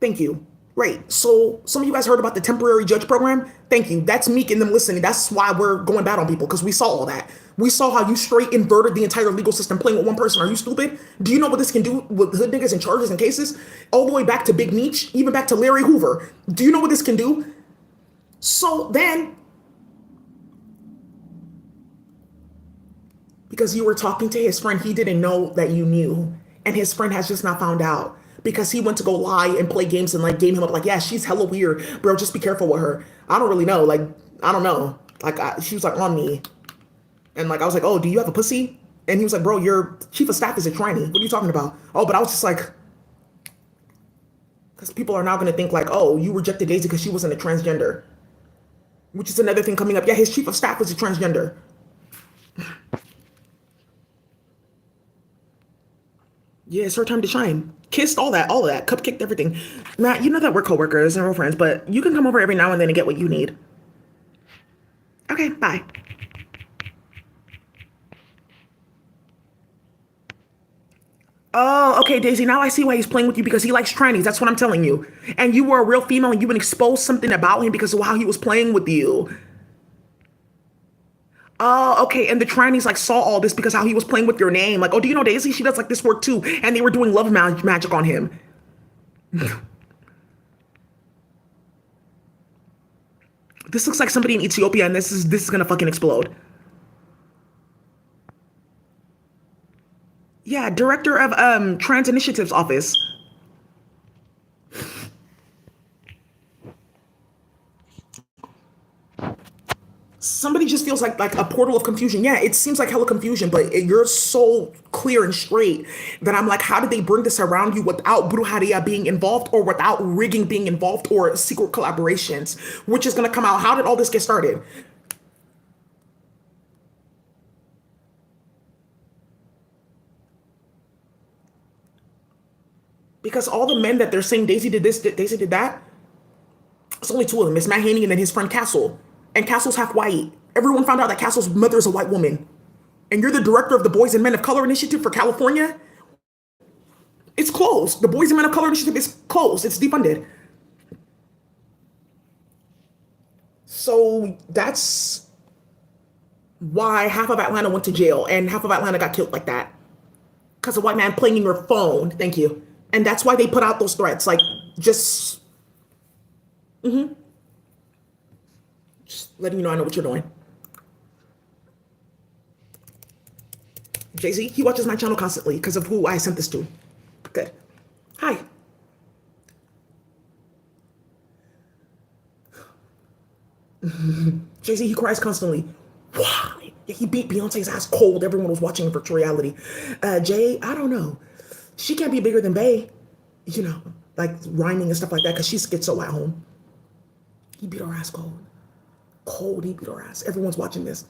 Thank you. Right. So some of you guys heard about the temporary judge program. Thank you. That's Meek and them listening. That's why we're going bad on people, because we saw all that. We saw how you straight inverted the entire legal system playing with one person. Are you stupid? Do you know what this can do with hood niggas and charges and cases? All the way back to Big Meech, even back to Larry Hoover. Do you know what this can do? So then, because you were talking to his friend, he didn't know that you knew. And his friend has just not found out. Because he went to go lie and play games and like game him up like, yeah, she's hella weird, bro. Just be careful with her. I don't really know. Like, I don't know. Like, she was like on me. And like, I was like, oh, do you have a pussy? And he was like, bro, your chief of staff is a tranny. What are you talking about? Oh, but I was just like, because people are now going to think like, oh, you rejected Daisy because she wasn't a transgender. Which is another thing coming up. Yeah, his chief of staff was a transgender. Yeah, it's her time to shine. Kissed, all that, cupcaked everything. Matt, you know that we're coworkers and we're friends, but you can come over every now and then and get what you need. Okay, bye. Oh, okay, Daisy, now I see why he's playing with you, because he likes trannies. That's what I'm telling you. And you were a real female and you've been exposed something about him because of how he was playing with you. Oh, okay. And the trannies like saw all this because how he was playing with your name. Like, oh, do you know Daisy? She does like this work too. And they were doing love magic on him. This looks like somebody in Ethiopia, and this is gonna fucking explode. Yeah, director of Trans Initiatives Office. Somebody just feels like a portal of confusion. Yeah, it seems like hella confusion, but you're so clear and straight that I'm like, how did they bring this around you without Brujeria being involved, or without rigging being involved, or secret collaborations, which is going to come out? How did all this get started? Because all the men that they're saying Daisy did this, Daisy did that, it's only two of them. It's Matt Haney and then his friend Castle. And Castle's half white. Everyone found out that Castle's mother is a white woman. And you're the director of the Boys and Men of Color Initiative for California? It's closed. The Boys and Men of Color Initiative is closed. It's defunded. So that's why half of Atlanta went to jail and half of Atlanta got killed like that. Because a white man playing in your phone. Thank you. And that's why they put out those threats. Like, just letting you know I know what you're doing. Jay-Z, he watches my channel constantly because of who I sent this to. Good. Hi. Jay-Z, he cries constantly. Why? Yeah, he beat Beyonce's ass cold. Everyone was watching in virtual reality. Jay, I don't know. She can't be bigger than Bay. You know, like rhyming and stuff like that, because she gets so at home. He beat her ass cold. Cold, he beat her ass. Everyone's watching this.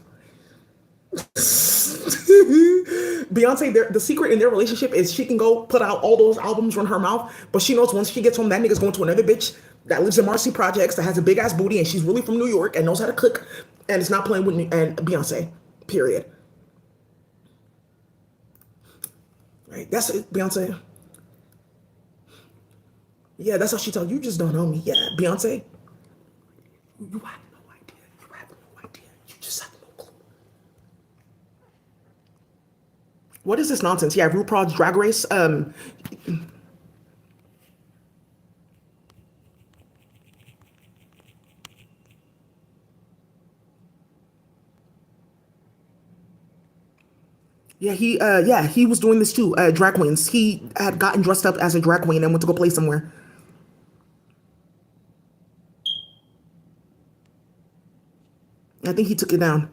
Beyonce, the secret in their relationship is she can go put out all those albums from her mouth, but she knows once she gets home, that nigga's going to another bitch that lives in Marcy Projects that has a big ass booty, and she's really from New York and knows how to cook, and it's not playing with me and Beyonce. Period. Right? That's it, Beyonce. Yeah, that's how she told you. You just don't know me. Yeah, Beyonce. You have no idea. You have no idea. You just have no clue. What is this nonsense? Yeah, RuPaul's Drag Race. Yeah, he was doing this too. Drag queens. He had gotten dressed up as a drag queen and went to go play somewhere. I think he took it down.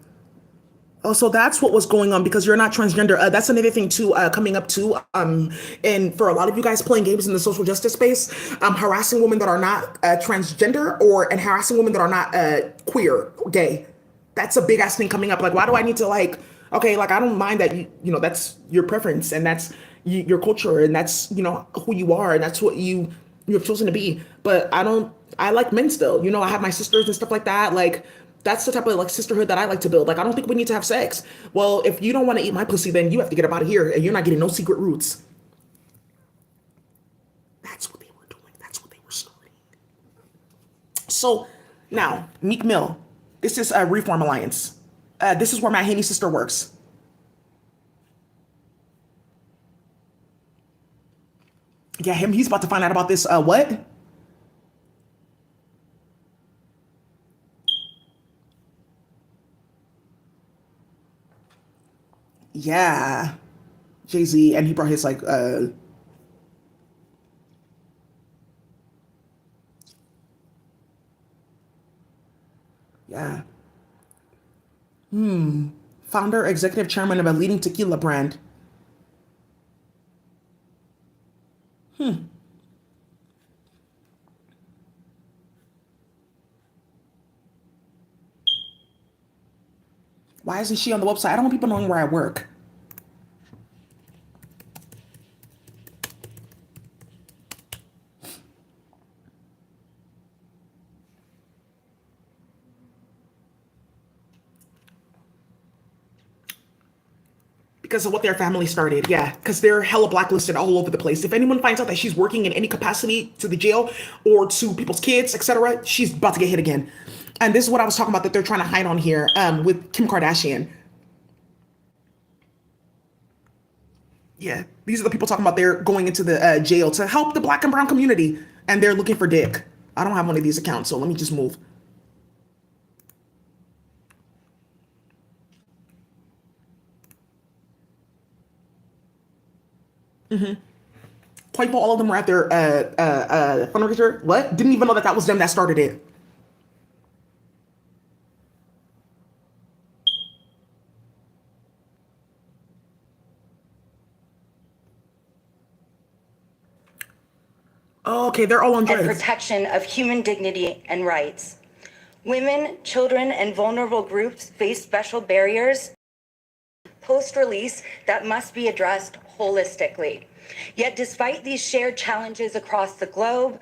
Oh, so that's what was going on because you're not transgender. That's another thing too, coming up too. And for a lot of you guys playing games in the social justice space, harassing women that are not transgender and harassing women that are not queer or gay. That's a big ass thing coming up. Like, why do I need to like Okay, like I don't mind that that's your preference and that's your culture and that's who you are and that's what you have chosen to be. But I like men still. I have my sisters and stuff like that. Like that's the type of like sisterhood that I like to build. Like I don't think we need to have sex. Well, if you don't want to eat my pussy, then you have to get up out of here and you're not getting no secret roots. That's what they were doing. That's what they were starting. So now, Meek Mill. This is a Reform Alliance. This is where my Haney sister works. Yeah, him. He's about to find out about this. What? Yeah, Jay-Z, and he brought his like. Yeah, founder, executive chairman of a leading tequila brand. Why isn't she on the website? I don't want people knowing where I work. Because of what their family started. Yeah, because they're hella blacklisted all over the place. If anyone finds out that she's working in any capacity to the jail or to people's kids, etc., she's about to get hit again. And this is what I was talking about that they're trying to hide on here with Kim Kardashian. Yeah, these are the people talking about they're going into the jail to help the black and brown community, and they're looking for dick. I don't have one of these accounts, so let me just move. Point all of them were at their fundraiser. What? Didn't even know that that was them that started it. Oh, okay, they're all on and drugs. protection of human dignity and rights. Women, children, and vulnerable groups face special barriers post-release that must be addressed holistically. Yet despite these shared challenges across the globe,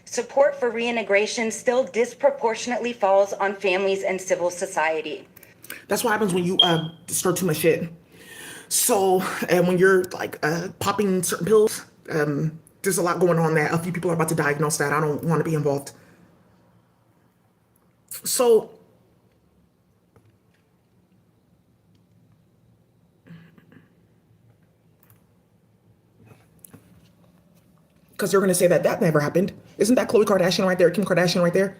support for reintegration still disproportionately falls on families and civil society. That's what happens when you start too much shit. So, and when you're like popping certain pills, there's a lot going on that a few people are about to diagnose that. I don't want to be involved. So, because they're going to say that that never happened. Isn't that Khloe Kardashian right there? Kim Kardashian right there?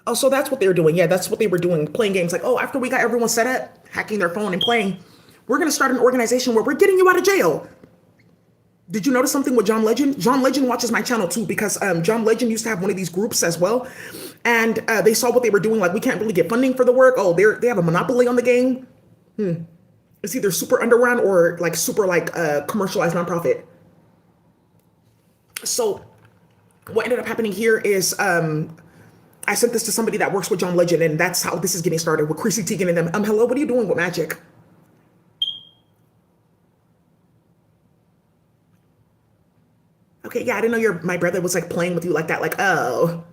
Oh, so that's what they were doing. Yeah, that's what they were doing. Playing games like, oh, after we got everyone set up, hacking their phone and playing, we're going to start an organization where we're getting you out of jail. Did you notice something with John Legend? John Legend watches my channel too because John Legend used to have one of these groups as well, and they saw what they were doing. Like we can't really get funding for the work. Oh, they have a monopoly on the game. It's either super underground or like super like commercialized nonprofit. So what ended up happening here is I sent this to somebody that works with John Legend, and that's how this is getting started with Chrissy Teigen and them. Hello, what are you doing with Magic? Okay, yeah, I didn't know my brother was like playing with you like that. Like, oh,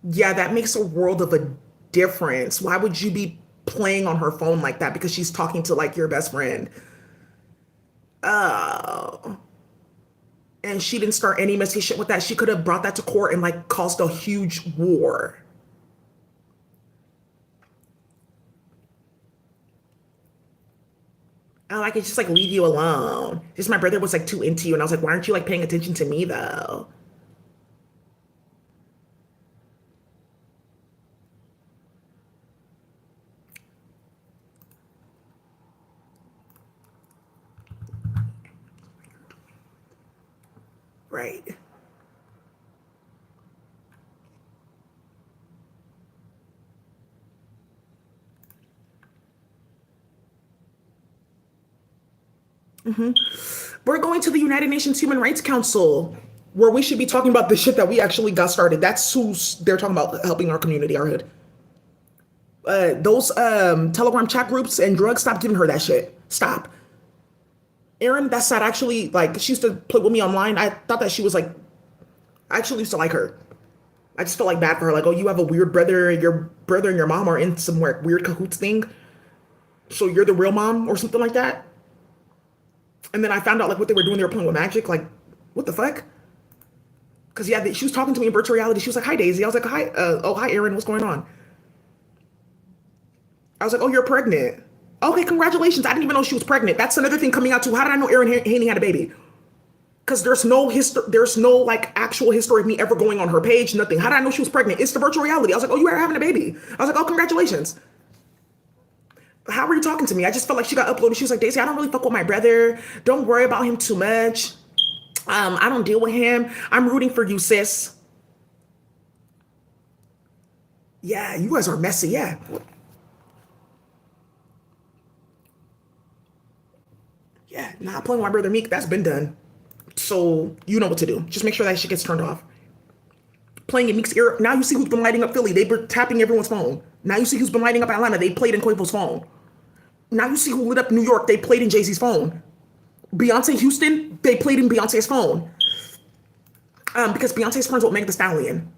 yeah, that makes a world of a difference. Why would you be playing on her phone like that? Because she's talking to like your best friend. Oh. And she didn't start any messy shit with that. She could have brought that to court and like caused a huge war. Oh, I could just like leave you alone. Just my brother was like too into you, and I was like, why aren't you like paying attention to me though? Right. We're going to the United Nations Human Rights Council, where we should be talking about the shit that we actually got started. That's who they're talking about helping our community, our hood. Those Telegram chat groups and drugs, stop giving her that shit. Stop. Erin, that's not actually, like, she used to play with me online. I thought that she was like, I actually used to like her. I just felt like bad for her. Like, oh, you have a weird brother. Your brother and your mom are in some weird cahoots thing. So you're the real mom or something like that. And then I found out like what they were doing. They were playing with magic. Like, what the fuck? Because yeah, she was talking to me in virtual reality. She was like, "Hi, Daisy." I was like, "Hi, hi, Erin. What's going on?" I was like, "Oh, you're pregnant." Okay, congratulations. I didn't even know she was pregnant. That's another thing coming out too. How did I know Erin Haney had a baby? Because there's no history, there's no like actual history of me ever going on her page, nothing. How did I know she was pregnant? It's the virtual reality. I was like, "Oh, you are having a baby." I was like, "Oh, congratulations." How are you talking to me? I just felt like she got uploaded. She was like, "Daisy, I don't really fuck with my brother. Don't worry about him too much. I don't deal with him. I'm rooting for you, sis." Yeah, you guys are messy. Yeah. Yeah, not playing with my brother Meek. That's been done. So you know what to do. Just make sure that shit gets turned off. Playing in Meek's ear. Now you see who's been lighting up Philly. They were tapping everyone's phone. Now you see who's been lighting up Atlanta. They played in Quavo's phone. Now you see who lit up New York. They played in Jay-Z's phone. Beyonce Houston. They played in Beyonce's phone. Because Beyonce's friends with Meg Thee Stallion.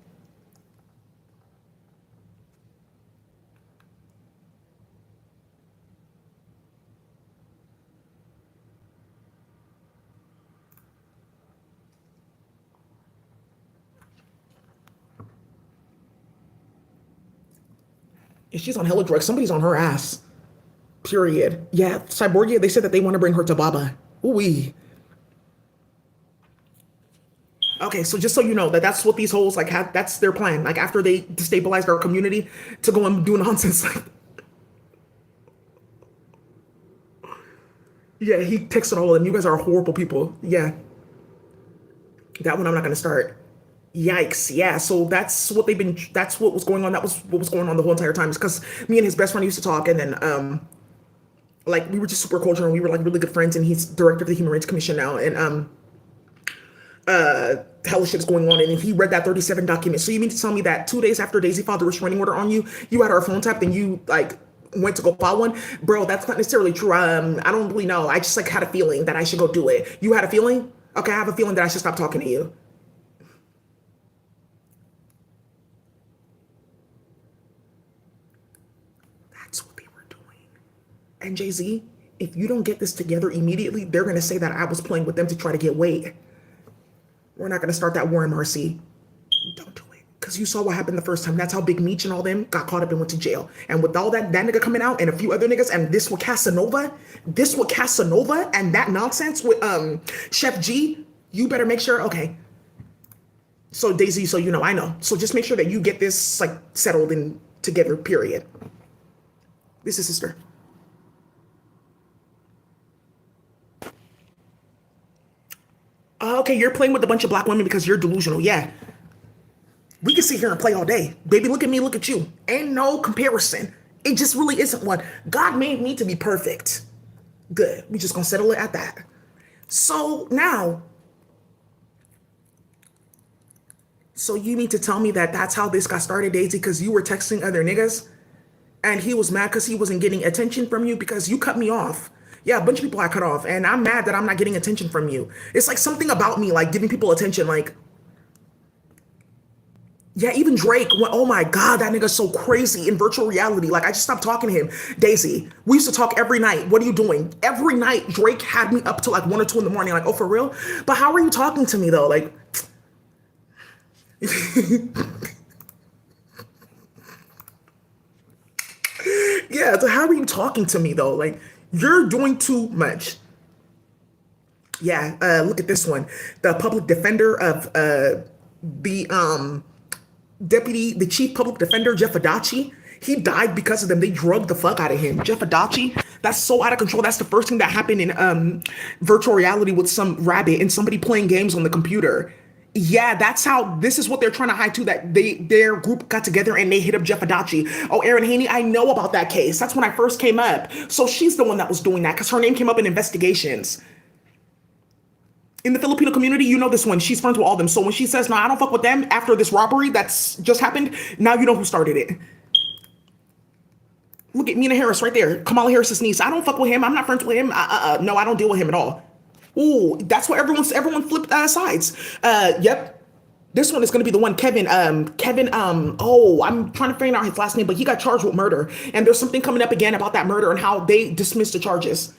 If she's on hella drugs, somebody's on her ass. Period. Yeah, Cyborgia, they said that they want to bring her to Baba. Ooh-wee. Okay, so just so you know, that's what these hoes like have. That's their plan. Like after they destabilize our community, to go and do nonsense. Like, yeah, he texted all of them. You guys are horrible people. Yeah, that one I'm not gonna start. Yikes. Yeah. So that's what they've been. That's what was going on. That was what was going on the whole entire time. It's because me and his best friend used to talk, and then like we were just super cordial, and we were like really good friends. And he's director of the Human Rights Commission now, and hella shit's going on, and he read that 37 document. So you mean to tell me that 2 days after Daisy filed a restraining order on you, you had our phone tapped and you like went to go file one? Bro, that's not necessarily true. I don't really know. I just like had a feeling that I should go do it. You had a feeling? Okay, I have a feeling that I should stop talking to you. That's what they were doing. And Jay-Z, if you don't get this together immediately, they're gonna say that I was playing with them to try to get weight. We're not gonna start that war in Marcy. Don't do it. Because you saw what happened the first time. That's how Big Meech and all them got caught up and went to jail. And with all that nigga coming out and a few other niggas, and this with Casanova and that nonsense with Chef G, you better make sure, okay. So Daisy, so you know, I know. So just make sure that you get this like settled and together, period. This is sister. Okay, you're playing with a bunch of black women because you're delusional. Yeah. We can sit here and play all day. Baby, look at me, look at you. Ain't no comparison. It just really isn't one. God made me to be perfect. Good. We just gonna settle it at that. So now, so you mean to tell me that that's how this got started, Daisy, because you were texting other niggas and he was mad because he wasn't getting attention from you because you cut me off. Yeah, a bunch of people I cut off, and I'm mad that I'm not getting attention from you. It's like something about me, like giving people attention, like, yeah, even Drake went, oh my God, that nigga's so crazy in virtual reality. Like, I just stopped talking to him. Daisy, we used to talk every night. What are you doing? Every night, Drake had me up to like 1 or 2 in the morning. Like, oh, for real? But how are you talking to me though? Like, yeah, so how are you talking to me though? Like, you're doing too much. Yeah, look at this one. The public defender of the chief public defender, Jeff Adachi, he died because of them. They drugged the fuck out of him. Jeff Adachi, that's so out of control. That's the first thing that happened in virtual reality with some rabbit and somebody playing games on the computer. Yeah, that's how, this is what they're trying to hide too, that their group got together and they hit up Jeff Adachi. Oh, Erin Haney, I know about that case. That's when I first came up. So she's the one that was doing that because her name came up in investigations. In the Filipino community, you know this one. She's friends with all them. So when she says, no, I don't fuck with them after this robbery that's just happened, now you know who started it. Look at Mina Harris right there, Kamala Harris's niece. I don't fuck with him. I'm not friends with him. No, I don't deal with him at all. Ooh, that's what everyone flipped sides. Yep. This one is going to be the one, oh, I'm trying to figure out his last name, but he got charged with murder. And there's something coming up again about that murder and how they dismissed the charges.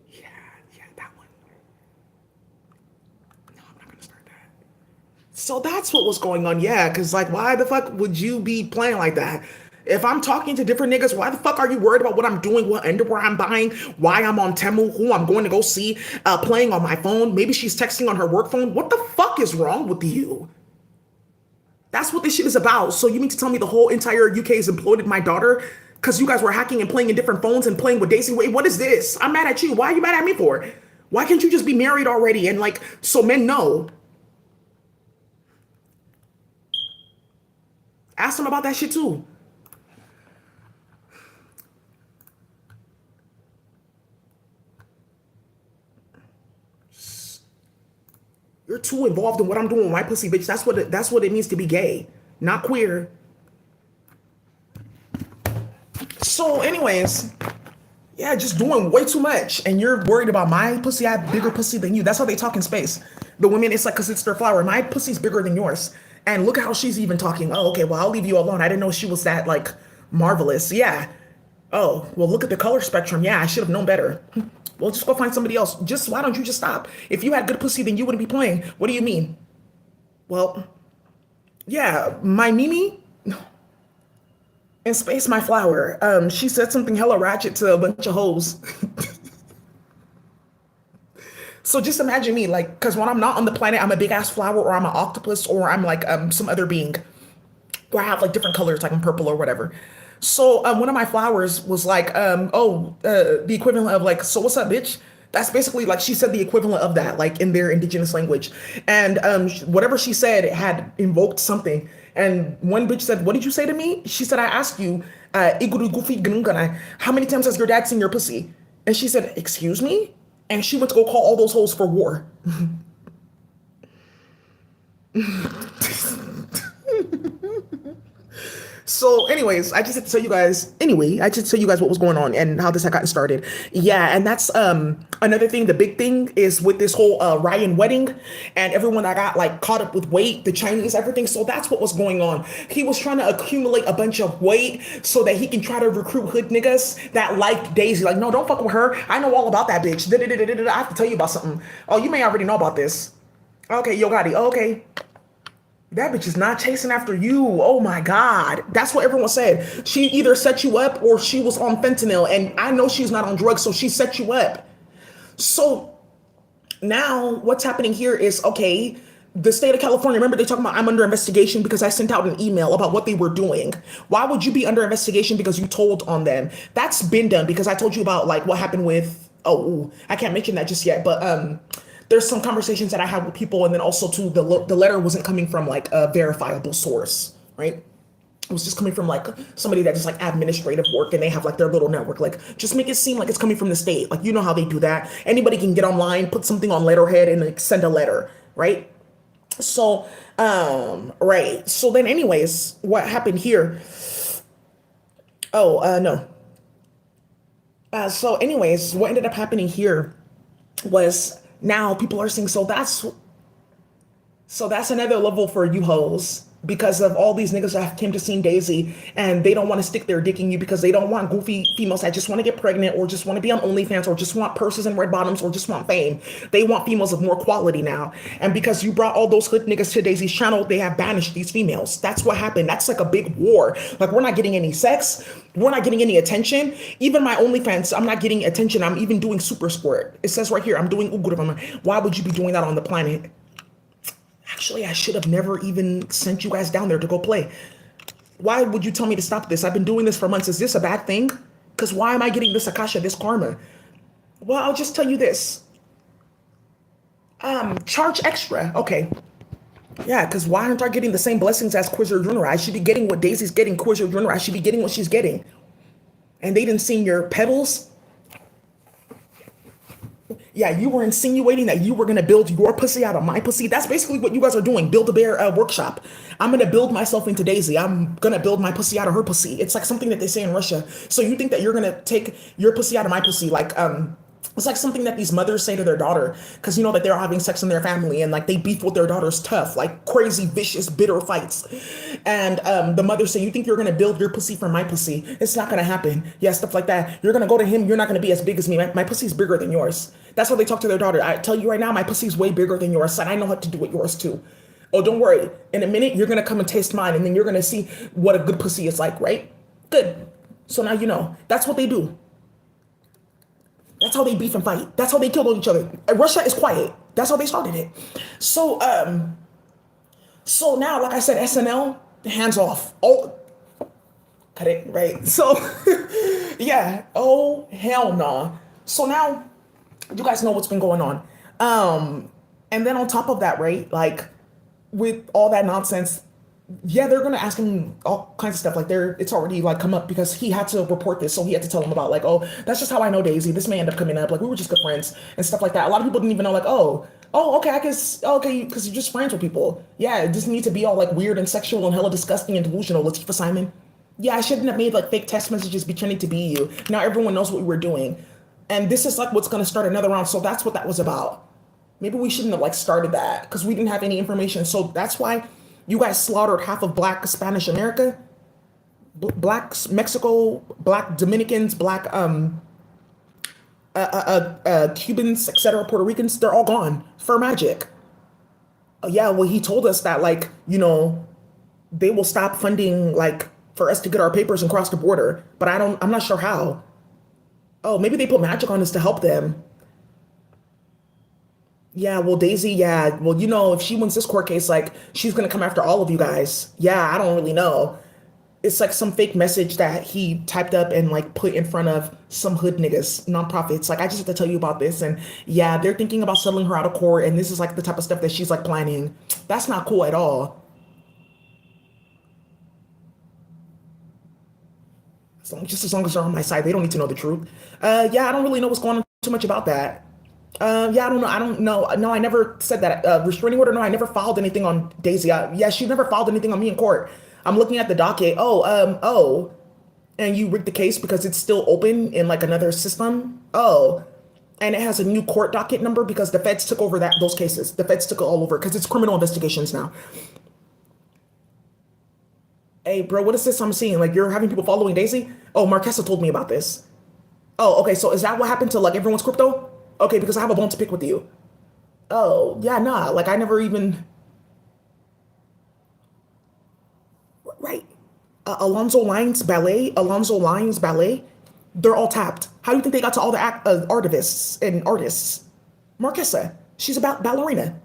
Yeah, yeah, that one. No, I'm not going to start that. So that's what was going on. Yeah, because like, why the fuck would you be playing like that? If I'm talking to different niggas, why the fuck are you worried about what I'm doing, what underwear I'm buying, why I'm on Temu, who I'm going to go see, playing on my phone? Maybe she's texting on her work phone. What the fuck is wrong with you? That's what this shit is about. So you mean to tell me the whole entire UK has imploded my daughter because you guys were hacking and playing in different phones and playing with Daisy? Wait, what is this? I'm mad at you. Why are you mad at me for? Why can't you just be married already? And like, so men know. Ask them about that shit too. You're too involved in what I'm doing with my pussy, bitch. That's what it means to be gay, not queer. So, anyways, yeah, just doing way too much, and you're worried about my pussy. I have bigger pussy than you. That's how they talk in space. The women, it's like because it's their flower. My pussy's bigger than yours, and look at how she's even talking. Oh, okay. Well, I'll leave you alone. I didn't know she was that like marvelous. Yeah. Oh, well, look at the color spectrum. Yeah, I should have known better. Well, just go find somebody else. Just why don't you just stop? If you had good pussy, then you wouldn't be playing. What do you mean? Well, yeah, my Mimi in Space My Flower. She said something hella ratchet to a bunch of hoes. So just imagine me, like, because when I'm not on the planet, I'm a big ass flower, or I'm an octopus, or I'm like some other being, or I have like different colors, like I'm purple or whatever. So one of my flowers was like, the equivalent of like, so what's up, bitch? That's basically like she said the equivalent of that, like in their indigenous language. And whatever she said had invoked something. And one bitch said, "What did you say to me?" She said, "I asked you, "Iguru gufi gunungana, how many times has your dad seen your pussy?" And she said, "Excuse me?" And she went to go call all those hoes for war. So, anyways, I just had to tell you guys. Anyway, I just tell you guys what was going on and how this had gotten started. Yeah, and that's another thing. The big thing is with this whole Ryan wedding and everyone that got like caught up with weight, the Chinese, everything. So that's what was going on. He was trying to accumulate a bunch of weight so that he can try to recruit hood niggas that like Daisy. Like, no, don't fuck with her. I know all about that bitch. I have to tell you about something. Oh, you may already know about this. Okay, Yo Gotti. Oh, okay. That bitch is not chasing after you. Oh my God. That's what everyone said. She either set you up or she was on fentanyl. And I know she's not on drugs, so she set you up. So now what's happening here is, okay, the state of California, remember they talking about I'm under investigation because I sent out an email about what they were doing. Why would you be under investigation because you told on them? That's been done because I told you about like what happened with, oh, I can't mention that just yet, but there's some conversations that I had with people, and then also too, the letter wasn't coming from like a verifiable source, right? It was just coming from like somebody that does like administrative work, and they have like their little network. Like, just make it seem like it's coming from the state. Like, you know how they do that. Anybody can get online, put something on letterhead, and like send a letter, right? So, right. So then, anyways, what happened here? Oh, no. So, anyways, what ended up happening here was now people are saying, so that's another level for you hoes because of all these niggas that came to see Daisy and they don't want to stick their dick in you because they don't want goofy females that just want to get pregnant or just want to be on OnlyFans or just want purses and red bottoms or just want fame. They want females of more quality now. And because you brought all those hood niggas to Daisy's channel, they have banished these females. That's what happened. That's like a big war. Like, we're not getting any sex. We're not getting any attention. Even my OnlyFans, I'm not getting attention. I'm even doing super squirt. It says right here, I'm doing Ugurvama. Why would you be doing that on the planet? Actually, I should have never even sent you guys down there to go play. Why would you tell me to stop this? I've been doing this for months. Is this a bad thing? Because why am I getting this Akasha, this karma? Well, I'll just tell you this. Charge extra. Okay. Yeah, because why aren't I getting the same blessings as Quizzer Jr.? I should be getting what Daisy's getting, Quizzer Jr. I should be getting what she's getting. And they didn't sing your petals? Yeah, you were insinuating that you were gonna build your pussy out of my pussy. That's basically what you guys are doing. Build a bear workshop. I'm gonna build myself into Daisy. I'm gonna build my pussy out of her pussy. It's like something that they say in Russia. So you think that you're gonna take your pussy out of my pussy, like it's like something that these mothers say to their daughter, because you know that they're having sex in their family and like they beef with their daughters tough, like crazy, vicious, bitter fights. And the mother say, you think you're gonna build your pussy from my pussy? It's not gonna happen. Yeah, stuff like that. You're gonna go to him, you're not gonna be as big as me. My pussy's bigger than yours. That's how they talk to their daughter. I tell you right now, my pussy's way bigger than yours, son. I know how to do with yours too. Oh, don't worry. In a minute, you're gonna come and taste mine, and then you're gonna see what a good pussy is like, right? Good. So now you know. That's what they do. That's how they beef and fight. That's how they kill each other. Russia is quiet. That's how they started it. So so now, like I said, SNL, hands off. Oh, cut it, right? So yeah. Oh hell no. So now you guys know what's been going on. And then on top of that, right? Like with all that nonsense, yeah, they're gonna ask him all kinds of stuff. Like it's already like come up because he had to report this, so he had to tell him about like, oh, that's just how I know Daisy. This may end up coming up. Like we were just good friends and stuff like that. A lot of people didn't even know like, okay, I guess okay, because you're just friends with people. Yeah, it doesn't need to be all like weird and sexual and hella disgusting and delusional. Latifah Simon. Yeah, I shouldn't have made like fake text messages pretending to be you. Now everyone knows what we were doing, and this is like what's gonna start another round. So that's what that was about. Maybe we shouldn't have like started that because we didn't have any information. So that's why you guys slaughtered half of Black Spanish America, Black Mexico, Black Dominicans, Black Cubans, etc., Puerto Ricans. They're all gone for magic. Yeah, well, he told us that like they will stop funding like for us to get our papers and cross the border, but I'm not sure how. Oh, maybe they put magic on us to help them. Yeah, well, Daisy, yeah. Well, if she wins this court case, like, she's gonna come after all of you guys. Yeah, I don't really know. It's like some fake message that he typed up and like put in front of some hood niggas, nonprofits. Like, I just have to tell you about this. And yeah, they're thinking about settling her out of court. And this is like the type of stuff that she's like planning. That's not cool at all. Just as long as they're on my side, they don't need to know the truth. Yeah, I don't really know what's going on too much about that. Yeah, I don't know. I don't know. No, I never said that. Restraining order. No, I never filed anything on Daisy. Yeah, she never filed anything on me in court. I'm looking at the docket. Oh, and you rigged the case because it's still open in like another system. Oh, and it has a new court docket number because the feds took over those cases. The feds took it all over because it's criminal investigations now. Hey, bro, what is this I'm seeing? Like you're having people following Daisy? Oh, Marquesa told me about this. Oh, okay. So is that what happened to like everyone's crypto? Okay, because I have a bone to pick with you. Oh, yeah, nah. Like I never even. Right. Alonzo Lines Ballet. They're all tapped. How do you think they got to all the artists and artists? Marquesa. She's about ballerina.